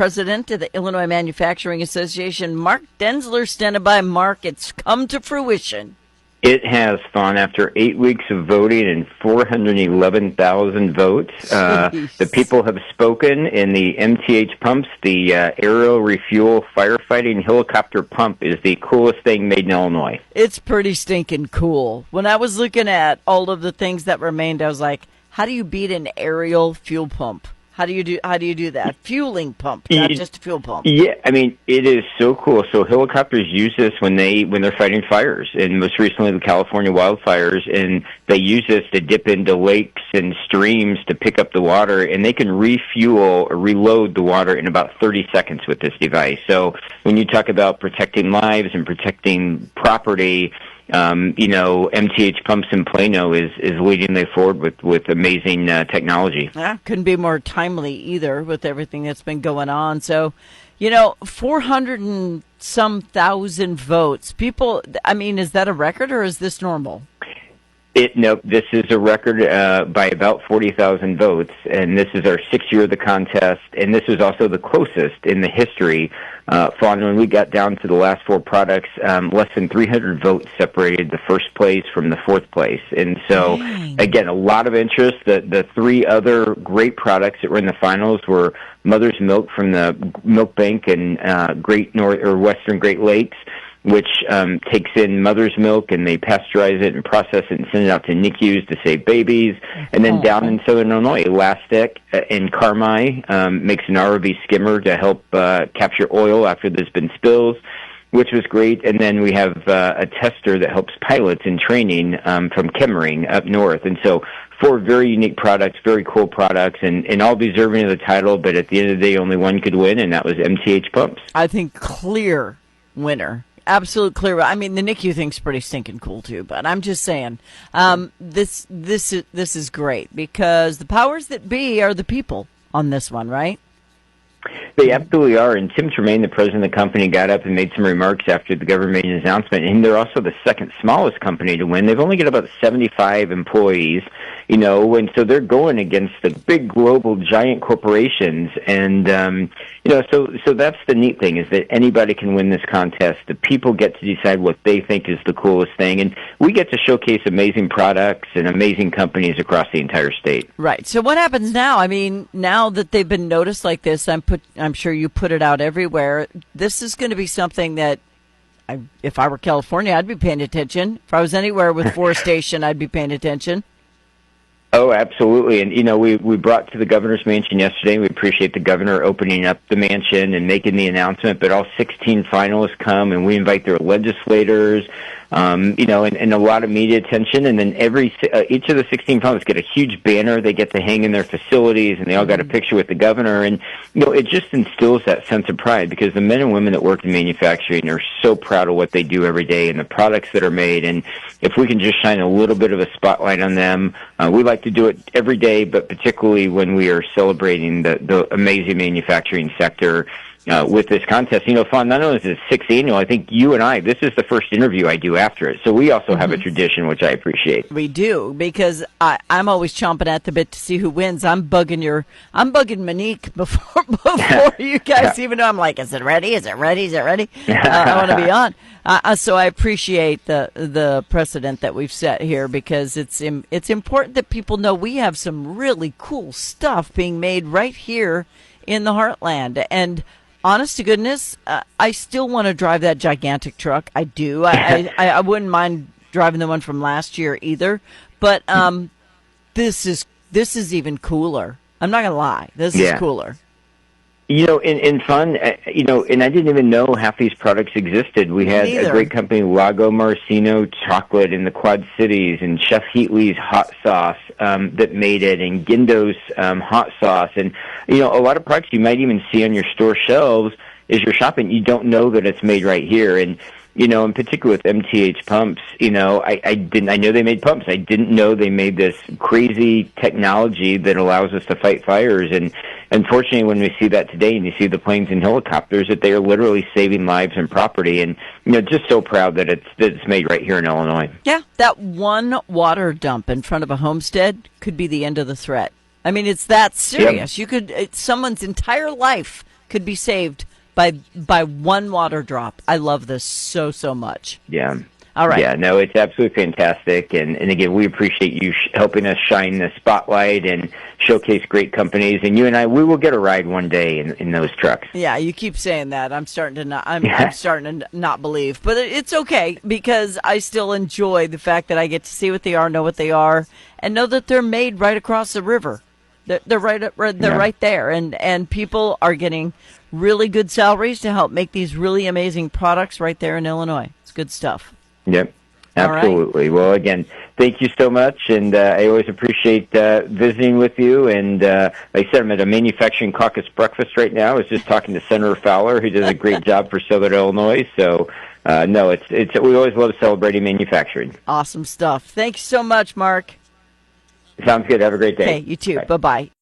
President of the Illinois Manufacturing Association, Mark Denzler, standing by. Mark, it's come to fruition. It has, Fawn, after 8 weeks of voting and 411,000 votes. The people have spoken, and the MTH pumps, the aerial refuel firefighting helicopter pump, is the coolest thing made in Illinois. It's pretty stinking cool. When I was looking at all of the things that remained, I was like, how do you beat an aerial fuel pump? How do you do that? Fueling pump, not just a fuel pump. Yeah, I mean, it is so cool. So helicopters use this when they're fighting fires, and most recently the California wildfires, and they use this to dip into lakes and streams to pick up the water, and they can refuel or reload the water in about 30 seconds with this device. So when you talk about protecting lives and protecting property, MTH Pumps in Plano is leading the forward with amazing technology. Yeah, couldn't be more timely either with everything that's been going on. So, 400 and some thousand votes. People, I mean, is that a record or is this normal? Nope, this is a record by about 40,000 votes, and this is our sixth year of the contest, and this was also the closest in the history. Fawn, when we got down to the last four products, less than 300 votes separated the first place from the fourth place. And so, again, a lot of interest. The three other great products that were in the finals were Mother's Milk from the Milk Bank and Western Great Lakes, which takes in mother's milk, and they pasteurize it and process it and send it out to NICUs to save babies. And then down in Southern Illinois, Elastic in Carmi makes an ROV skimmer to help capture oil after there's been spills, which was great. And then we have a tester that helps pilots in training from Kemmering up north. And so four very unique products, very cool products, and all deserving of the title, but at the end of the day, only one could win, and that was MTH Pumps. I think clear winner. Absolute clear. I mean, the NICU thing's pretty stinking cool too, but I'm just saying, this is great because the powers that be are the people on this one, right? They absolutely are. And Tim Tremaine, the president of the company, got up and made some remarks after the government made an announcement. And they're also the second smallest company to win. They've only got about 75 employees, and so they're going against the big global giant corporations. And, so that's the neat thing, is that anybody can win this contest. The people get to decide what they think is the coolest thing. And we get to showcase amazing products and amazing companies across the entire state. Right. So what happens now? I mean, now that they've been noticed like this, I'm sure you put it out everywhere. This is going to be something that, if I were California, I'd be paying attention. If I was anywhere with forestation, I'd be paying attention. Oh, absolutely. And, we brought to the governor's mansion yesterday. We appreciate the governor opening up the mansion and making the announcement. But all 16 finalists come, and we invite their legislators, and a lot of media attention. And then each of the 16 finalists get a huge banner they get to hang in their facilities, and they all got a picture with the governor. And, it just instills that sense of pride, because the men and women that work in manufacturing are so proud of what they do every day and the products that are made. And if we can just shine a little bit of a spotlight on them, we like to do it every day, but particularly when we are celebrating the amazing manufacturing sector with this contest. Fawn, not only is it sixth annual, I think you and I, this is the first interview I do after it. So we also have a tradition, which I appreciate. We do, because I'm always chomping at the bit to see who wins. I'm bugging Monique before you guys even know. I'm like, is it ready? Is it ready? Is it ready? I want to be on. So I appreciate the precedent that we've set here, because it's important that people know we have some really cool stuff being made right here in the heartland. And honest to goodness, I still want to drive that gigantic truck. I do. I wouldn't mind driving the one from last year either. But this is even cooler. I'm not gonna lie. This is cooler. In fun, and I didn't even know half these products existed. We had a great company, Lago Marcino Chocolate in the Quad Cities, and Chef Heatley's hot sauce that made it, and Gindo's hot sauce. And, a lot of products you might even see on your store shelves as you're shopping. You don't know that it's made right here. And, in particular with MTH Pumps, I know they made pumps. I didn't know they made this crazy technology that allows us to fight fires. And unfortunately, when we see that today, and you see the planes and helicopters, that they are literally saving lives and property. And, just so proud that it's made right here in Illinois. Yeah, that one water dump in front of a homestead could be the end of the threat. I mean, it's that serious. Yep. Someone's entire life could be saved by one water drop. I love this so much. Yeah. All right. Yeah, no, it's absolutely fantastic. And again, we appreciate you helping us shine the spotlight and showcase great companies. And you and I, we will get a ride one day in those trucks. Yeah, you keep saying that. I'm starting to not. I'm starting to not believe, but it's okay because I still enjoy the fact that I get to see what they are, know what they are, and know that they're made right across the river. They're right there, and people are getting really good salaries to help make these really amazing products right there in Illinois. It's good stuff. Yep, absolutely. Right. Well, again, thank you so much, and I always appreciate visiting with you. And like I said, I'm at a manufacturing caucus breakfast right now. I was just talking to Senator Fowler, who does a great job for Southern Illinois. So, no, it's we always love celebrating manufacturing. Awesome stuff. Thanks so much, Mark. Sounds good. Have a great day. Okay, you too. Bye-bye.